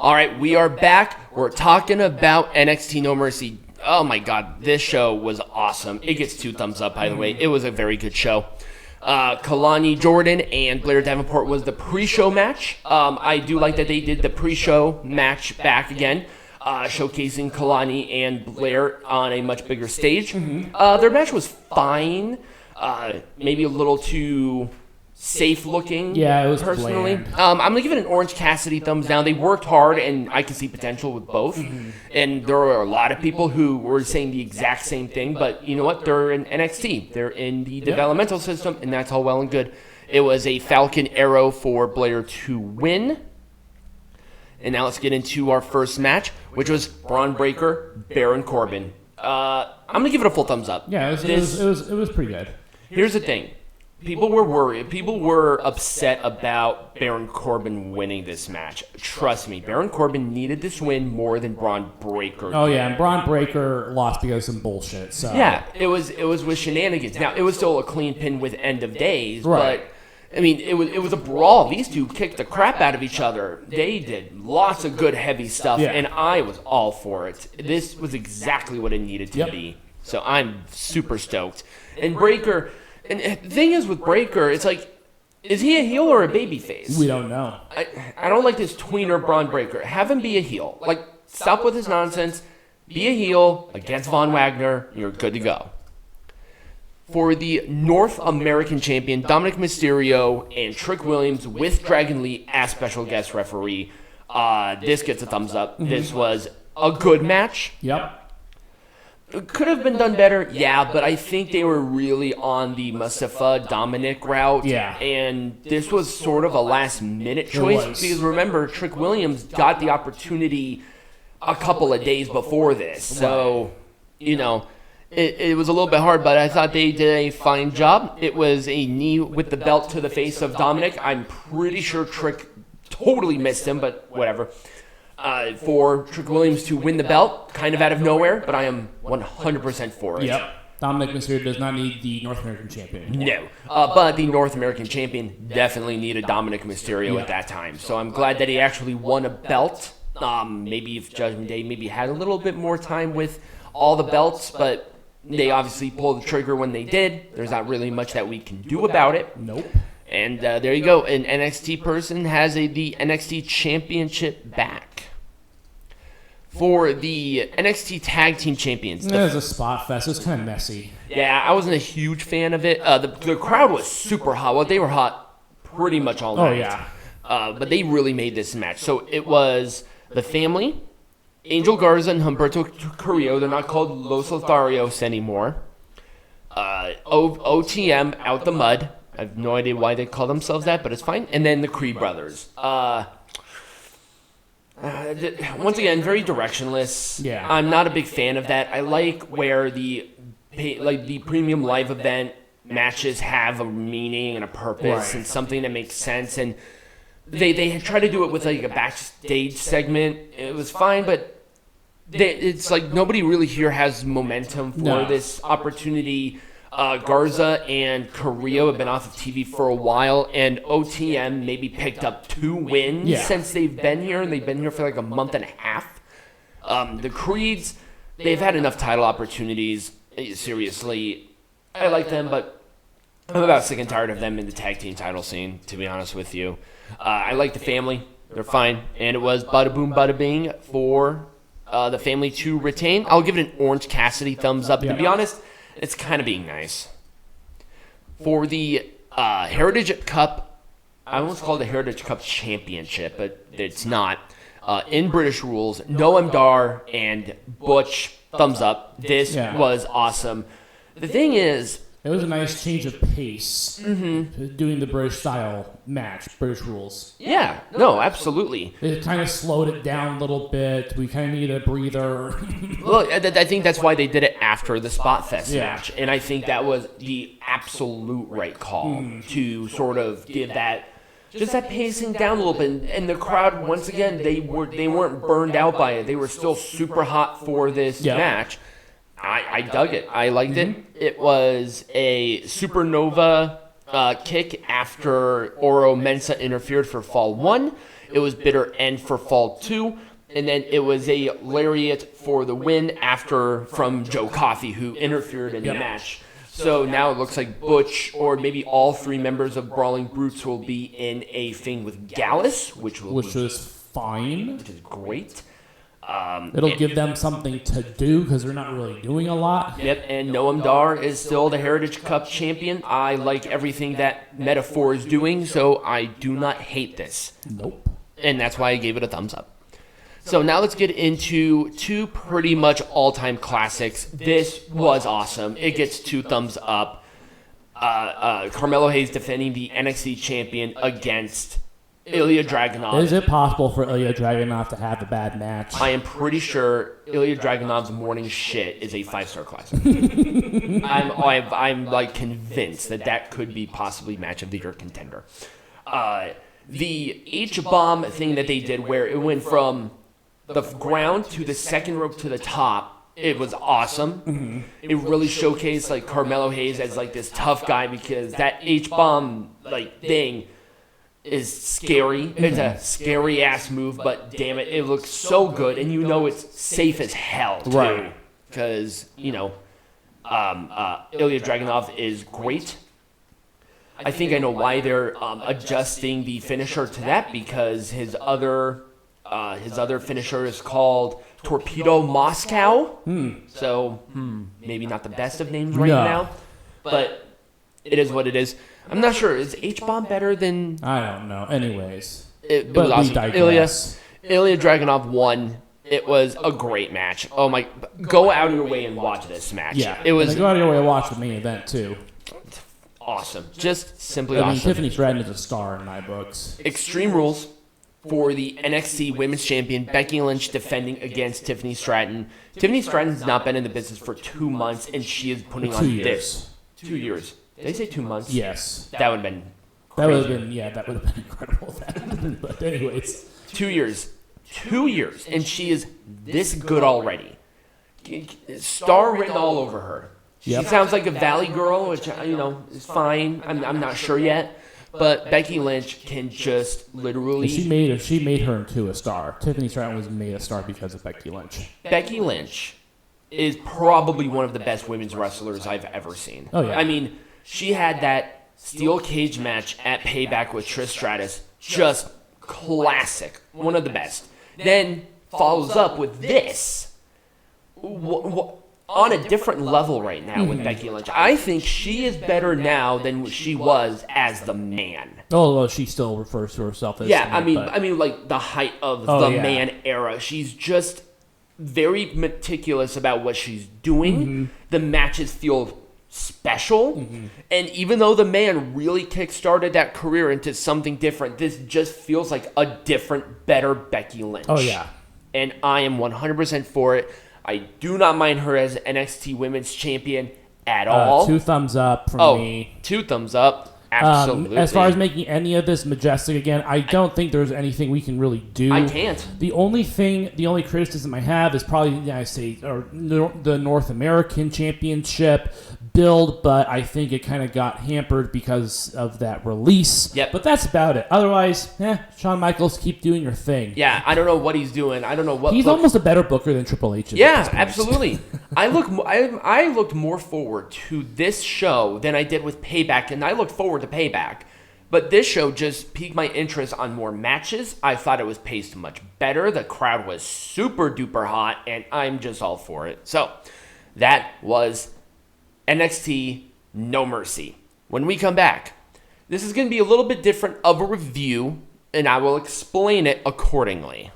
All right, we are back. We're talking about NXT No Mercy. Oh my God, this show was awesome. It gets 2 thumbs up, by the way. It was a very good show. Kelani, Jordan, and Blair Davenport was the pre-show match. I do like that they did the pre-show match back again, showcasing Kelani and Blair on a much bigger stage. Their match was fine, maybe a little too safe looking. Yeah, it was personally. bland. I'm gonna give it an Orange Cassidy thumbs down. They worked hard, and I can see potential with both. And there are a lot of people who were saying the exact same thing, but you know what? They're in NXT. They're in the developmental system, and that's all well and good. It was a Falcon Arrow for Blair to win. And now let's get into our first match, which was Braun Breaker, Baron Corbin. I'm gonna give it a full thumbs up. Yeah, it was pretty good. Here's the thing. People were worried. People were upset about Baron Corbin winning this match. Trust me, Baron Corbin needed this win more than Braun Breaker did. Oh, yeah, and Braun Breaker lost because of some bullshit. So yeah, it was with shenanigans. Now, it was still a clean pin with end of days, right. But, I mean, it was a brawl. These two kicked the crap out of each other. They did lots of good, heavy stuff, and I was all for it. This was exactly what it needed to be. So I'm super stoked. And Breaker... And the thing is with Breaker, it's like, is he a heel or a babyface? We don't know. I don't like this tweener Braun Breaker. Have him be a heel. Like, stop with his nonsense. Be a heel against Von Wagner. You're good to go. For the North American champion, Dominik Mysterio and Trick Williams with Dragon Lee as special guest referee. This gets a thumbs up. This was a good match. Yep. It could have been done better, yeah, but I think they were really on the Mustafa Dominik route. Yeah. And this was sort of a last-minute choice because remember, Trick Williams got the opportunity a couple of days before this. So, you know, it was a little bit hard, but I thought they did a fine job. It was a knee with the belt to the face of Dominik. I'm pretty sure Trick totally missed him, but whatever. For Trick Williams to win the belt, kind of out of nowhere, but I am 100% for it. Yep. Dominik Mysterio does not need the North American champion anymore. No. But the North American champion definitely needed Dominik Mysterio at that time. So I'm glad that he actually won a belt. Maybe if Judgment Day maybe had a little bit more time with all the belts, but they obviously pulled the trigger when they did. There's not really much that we can do about it. Nope. And there you go. An NXT person has the NXT Championship back. For the NXT Tag Team Champions. It was a spot fest. It was kind of messy. Yeah, I wasn't a huge fan of it. The crowd was super hot. Well, they were hot pretty much all night. Oh, yeah. But they really made this match. So it was the family, Angel Garza and Humberto Carrillo. They're not called Los Lotharios anymore. OTM, Out the Mud. I have no idea why they call themselves that, but it's fine. And then the Creed brothers. Once again, very directionless. Yeah. I'm not a big fan of that. I like where the premium live event matches have a meaning and a purpose and something that makes sense. And they try to do it with like a backstage segment. It was fine, but it's like nobody really here has momentum for this opportunity. Garza and Carrillo have been off of TV for a while, and OTM maybe picked up 2 wins since they've been here, and they've been here for like a month and a half. The Creeds, they've had enough title opportunities. Seriously, I like them, but I'm about sick and tired of them in the tag team title scene, to be honest with you. I like the family. They're fine. And it was bada boom, bada bing for the family to retain. I'll give it an Orange Cassidy thumbs up. To be honest, it's kind of being nice. For the Heritage Cup, I almost called it the Heritage Cup Championship, but it's not. In British rules, Noam Dar and Butch, thumbs up. This was awesome. The thing is, it was a nice change of pace doing the British style match, British rules. Yeah, no, absolutely. It kind of slowed it down a little bit. We kind of needed a breather. Well, I think that's why they did it after the Spot Fest match. And I think that was the absolute right call to sort of give that, just that pacing down a little bit. And the crowd, once again, they weren't burned out by it. They were still super hot for this match. I dug it. I liked it. It was a supernova kick after Oro Mensah interfered for fall 1. It was bitter end for fall 2. And then it was a lariat for the win from Joe Coffey, who interfered in the match. So now it looks like Butch or maybe all 3 members of Brawling Brutes will be in a thing with Gallus, which is fine. Which is great. It'll give them something to do because they're not really doing a lot. Yep, and Noam Dar is still the Heritage Cup champion. I like everything that Metaphor is doing, so I do not hate this. Nope. And that's why I gave it a thumbs up. So now let's get into 2 pretty much all-time classics. This was awesome. It gets 2 thumbs up. Carmelo Hayes defending the NXT champion against Ilja Dragunov. Is it possible for Ilja Dragunov to have a bad match? I am pretty sure Ilja Dragunov's morning shit is a 5-star classic. I'm like convinced that could be possibly match of the year contender. The H-bomb thing that they did where it went from the ground to the second rope to the top, it was awesome. Mm-hmm. It really showcased like Carmelo Hayes as like this tough guy because that H-bomb like thing is scary. Mm-hmm. It's a scary ass move, but damn it, it looks so good, and you know it's safe as hell too, right? Because Ilja Dragunov is great. I think I know why they're adjusting the finisher to that because his other finisher is called Torpedo Moscow. So maybe not the best of names now, but it is what it is. I'm not sure. Is H-bomb better than? I don't know. Anyways, it was awesome. Ilja Dragunov won. It was a great match. Oh my! Go out of your way and watch this match. Yeah, it was. Go out of your way and watch the main event too. Awesome. Just simply awesome. Tiffany Stratton is a star in my books. Extreme Rules for the NXT Women's Champion, Becky Lynch defending against Tiffany Stratton. Tiffany Stratton's not been in the business for 2 months, and she is putting on this. 2 years. Did they say 2 months? Yes. That would have been crazy. That would have been incredible. But anyways. 2 years. 2 years, and she is this good already. Star written all over her. She sounds like a Valley girl, which, is fine. I'm not sure yet. But Becky Lynch can just literally... She made her into a star. Tiffany Stratton was made a star because of Becky Lynch. Becky Lynch is probably one of the best women's wrestlers I've ever seen. Oh, yeah. I mean, she had that steel cage match at Payback with Trish Stratus. Just classic. One of the best. Then follows up with this. On a different level right now with Becky Lynch. I think she is better now than she was as the man. Oh, well, she still refers to herself as I mean like the height of the man era. She's just very meticulous about what she's doing. The matches feel special. And even though the man really kickstarted that career into something different, this just feels like a different, better Becky Lynch. Oh, yeah. And I am 100% for it. I do not mind her as NXT Women's Champion at all. 2 thumbs up from me. 2 thumbs up. Absolutely. As far as making any of this majestic again, I don't think there's anything we can really do. I can't. The only criticism I have is probably the United States or the North American Championship build, but I think it kind of got hampered because of that release. Yep. But that's about it. Otherwise, Shawn Michaels, keep doing your thing. Yeah, I don't know what he's doing. I don't know what. He's almost a better booker than Triple H. Yeah, absolutely. I looked more forward to this show than I did with Payback, and I looked forward to Payback. But this show just piqued my interest on more matches. I thought it was paced much better. The crowd was super duper hot, and I'm just all for it. So that was NXT No Mercy. When we come back, this is going to be a little bit different of a review, and I will explain it accordingly.